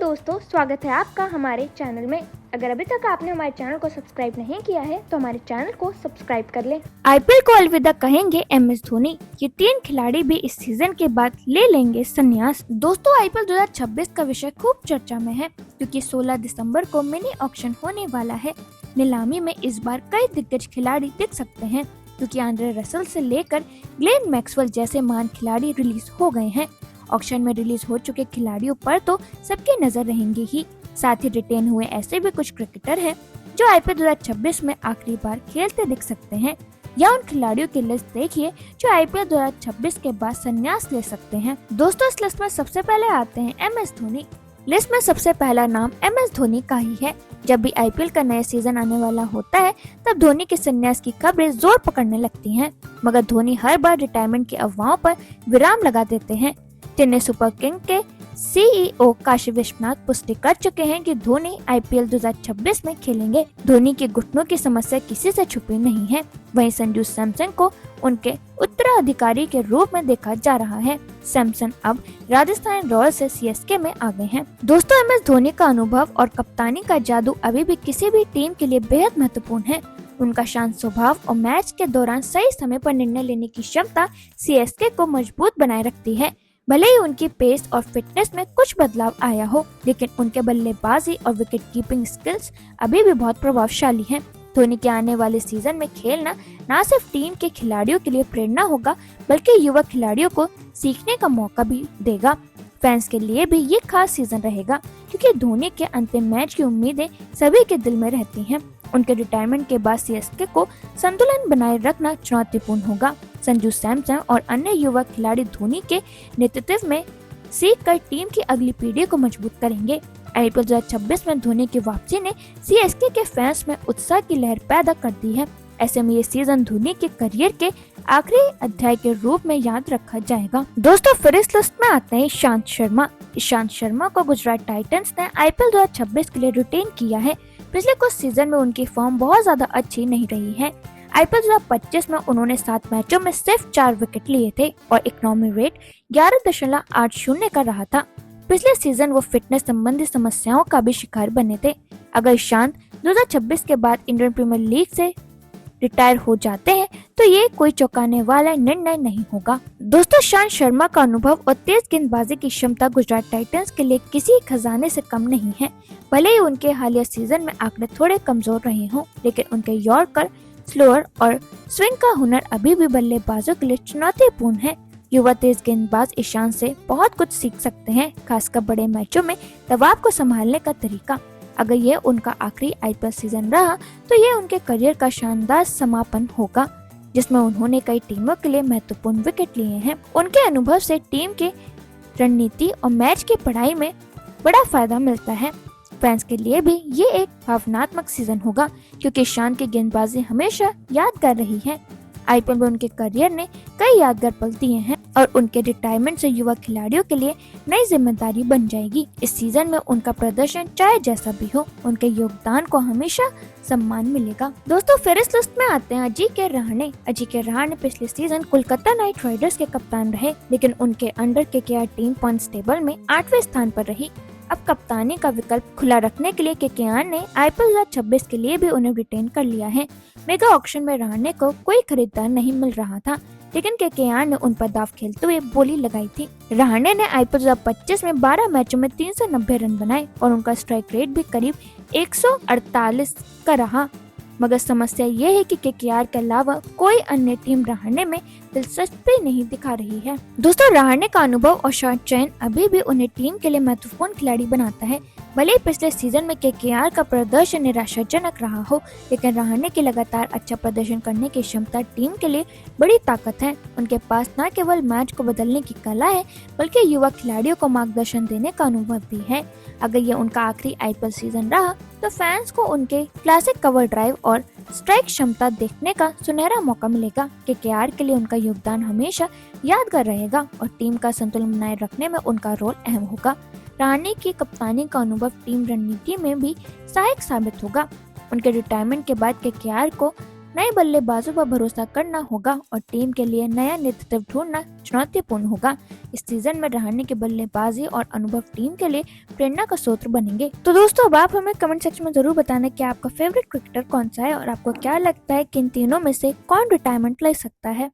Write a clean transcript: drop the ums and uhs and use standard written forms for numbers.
दोस्तों, स्वागत है आपका हमारे चैनल में। अगर अभी तक आपने हमारे चैनल को सब्सक्राइब नहीं किया है तो हमारे चैनल को सब्सक्राइब कर लें। आईपीएल को अलविदा कहेंगे एमएस धोनी। ये 3 खिलाड़ी भी इस सीजन के बाद ले लेंगे संन्यास। दोस्तों, आईपीएल 2026 का विषय खूब चर्चा में है क्योंकि 16 दिसंबर को मिनी ऑक्शन होने वाला है। नीलामी में इस बार कई दिग्गज खिलाड़ी दिख सकते हैं क्योंकि आंद्रे रसल से लेकर ग्लेन मैक्सवेल जैसे महान खिलाड़ी रिलीज हो गए हैं। ऑक्शन में रिलीज हो चुके खिलाड़ियों पर तो सबकी नजर रहेंगी ही, साथ ही रिटेन हुए ऐसे भी कुछ क्रिकेटर हैं जो आईपीएल 2026 में आखिरी बार खेलते दिख सकते हैं। या उन खिलाड़ियों की लिस्ट देखिए जो आईपीएल 2026 के बाद संन्यास ले सकते हैं। दोस्तों, इस लिस्ट में सबसे पहले आते हैं एमएस धोनी। लिस्ट में सबसे पहला नाम एमएस धोनी का ही है। जब भी आईपीएल का नया सीजन आने वाला होता है तब धोनी के संन्यास की खबरें जोर पकड़ने लगती हैं, मगर धोनी हर बार रिटायरमेंट की अफवाहों पर विराम लगा देते हैं। चेन्नई सुपर किंग के सीईओ काशी विश्वनाथ पुष्टि कर चुके हैं कि धोनी आईपीएल 2026 में खेलेंगे। धोनी के घुटनों की समस्या किसी से छुपी नहीं है। वहीं संजू सैमसन को उनके उत्तराधिकारी के रूप में देखा जा रहा है। सैमसन अब राजस्थान रॉयल्स से सीएसके में आ गए हैं। दोस्तों, एमएस धोनी का अनुभव और कप्तानी का जादू अभी भी किसी भी टीम के लिए बेहद महत्वपूर्ण है। उनका शांत स्वभाव और मैच के दौरान सही समय पर निर्णय लेने की क्षमता सीएसके को मजबूत बनाए रखती है। भले ही उनकी पेस और फिटनेस में कुछ बदलाव आया हो, लेकिन उनके बल्लेबाजी और विकेट कीपिंग स्किल्स अभी भी बहुत प्रभावशाली हैं। धोनी के आने वाले सीजन में खेलना न सिर्फ टीम के खिलाड़ियों के लिए प्रेरणा होगा, बल्कि युवा खिलाड़ियों को सीखने का मौका भी देगा। फैंस के लिए भी ये खास सीजन रहेगा क्योंकि धोनी के अंतिम मैच की उम्मीदें सभी के दिल में रहती हैं। उनके रिटायरमेंट के बाद सीएसके को संतुलन बनाए रखना चुनौतीपूर्ण होगा। संजू सैमसन और अन्य युवा खिलाड़ी धोनी के नेतृत्व में सीखकर टीम की अगली पीढ़ी को मजबूत करेंगे। आईपीएल 2026 में धोनी की वापसी ने सीएसके के फैंस में उत्साह की लहर पैदा कर दी है। ऐसे में ये सीजन धोनी के करियर के आखिरी अध्याय के रूप में याद रखा जाएगा। दोस्तों, फिर इस लिस्ट में आते हैं ईशांत शर्मा। ईशांत शर्मा को गुजरात टाइटंस ने आईपीएल 2026 के लिए रिटेन किया है। पिछले कुछ सीजन में उनकी फॉर्म बहुत ज्यादा अच्छी नहीं रही है। आईपीएल 2025 में उन्होंने 7 मैचों में सिर्फ 4 विकेट लिए थे और इकोनॉमी रेट 11.80 का रहा था। पिछले सीजन वो फिटनेस संबंधी समस्याओं का भी शिकार बने थे। अगर ईशांत 2026 के बाद इंडियन प्रीमियर लीग से रिटायर हो जाते हैं तो ये कोई चौंकाने वाला निर्णय नहीं होगा। दोस्तों, ईशांत शर्मा का अनुभव और तेज गेंदबाजी की क्षमता गुजरात टाइटंस के लिए किसी खजाने से कम नहीं है। भले ही उनके हालिया सीजन में आंकड़े थोड़े कमजोर रहे हों, लेकिन उनके यॉर्कर, स्लोअर और स्विंग का हुनर अभी भी बल्लेबाजों के लिए चुनौतीपूर्ण है। युवा तेज गेंदबाज ईशांत से बहुत कुछ सीख सकते हैं, खासकर बड़े मैचों में दबाव को संभालने का तरीका। अगर ये उनका आखिरी आईपीएल सीजन रहा तो ये उनके करियर का शानदार समापन होगा जिसमें उन्होंने कई टीमों के लिए महत्वपूर्ण विकेट लिए हैं। उनके अनुभव से टीम के रणनीति और मैच की पढ़ाई में बड़ा फायदा मिलता है। फैंस के लिए भी ये एक भावनात्मक सीजन होगा क्योंकि ईशांत की गेंदबाजी हमेशा यादगार रही है। आईपीएल में उनके करियर ने कई यादगार पल दिए हैं और उनके रिटायरमेंट से युवा खिलाड़ियों के लिए नई जिम्मेदारी बन जाएगी। इस सीजन में उनका प्रदर्शन चाहे जैसा भी हो, उनके योगदान को हमेशा सम्मान मिलेगा। दोस्तों, फिर इस लिस्ट में आते हैं अजिंक्य रहाणे। अजिंक्य रहाणे पिछले सीजन कोलकाता नाइट राइडर्स के कप्तान रहे, लेकिन उनके under KKR team points table में 8वें स्थान पर रही। अब कप्तानी का विकल्प खुला रखने के लिए केकेआर ने आईपीएल 2026 के लिए भी उन्हें रिटेन कर लिया है। मेगा ऑक्शन में रहाणे को कोई खरीदार नहीं मिल रहा था, लेकिन केकेआर ने उन पर दाव खेलते हुए बोली लगाई थी। रहाणे ने आईपीएल 2025 में 12 मैचों में 390 रन बनाए और उनका स्ट्राइक रेट भी करीब 148 का रहा, मगर समस्या ये है कि केकेआर के अलावा कोई अन्य टीम रहाणे में दिलचस्पी नहीं दिखा रही है। दोस्तों, रहाणे का अनुभव और शॉट चयन अभी भी उन्हें टीम के लिए महत्वपूर्ण खिलाड़ी बनाता है। भले ही पिछले सीजन में केकेआर का प्रदर्शन निराशाजनक रहा हो, लेकिन रहाणे की लगातार अच्छा प्रदर्शन करने की क्षमता टीम के लिए बड़ी ताकत है। उनके पास न केवल मैच को बदलने की कला है, बल्कि युवा खिलाड़ियों को मार्गदर्शन देने का अनुभव भी है। अगर ये उनका आखिरी आईपीएल सीजन रहा तो फैंस को उनके क्लासिक कवर ड्राइव और स्ट्राइक क्षमता देखने का सुनहरा मौका मिलेगा। केकेआर के लिए उनका योगदान हमेशा यादगार रहेगा और टीम का संतुलन बनाए रखने में उनका रोल अहम होगा। रहाणे की कप्तानी का अनुभव टीम रणनीति में भी सहायक साबित होगा। उनके रिटायरमेंट के बाद केकेआर को नए बल्लेबाजों पर भरोसा करना होगा और टीम के लिए नया नेतृत्व ढूंढना चुनौतीपूर्ण होगा। इस सीजन में रहाणे की बल्लेबाजी और अनुभव टीम के लिए प्रेरणा का स्रोत बनेंगे। तो दोस्तों, अब आप हमें कमेंट सेक्शन में जरूर बताना कि आपका फेवरेट क्रिकेटर कौन सा है और आपको क्या लगता है कि इन तीनों में से कौन रिटायरमेंट ले सकता है।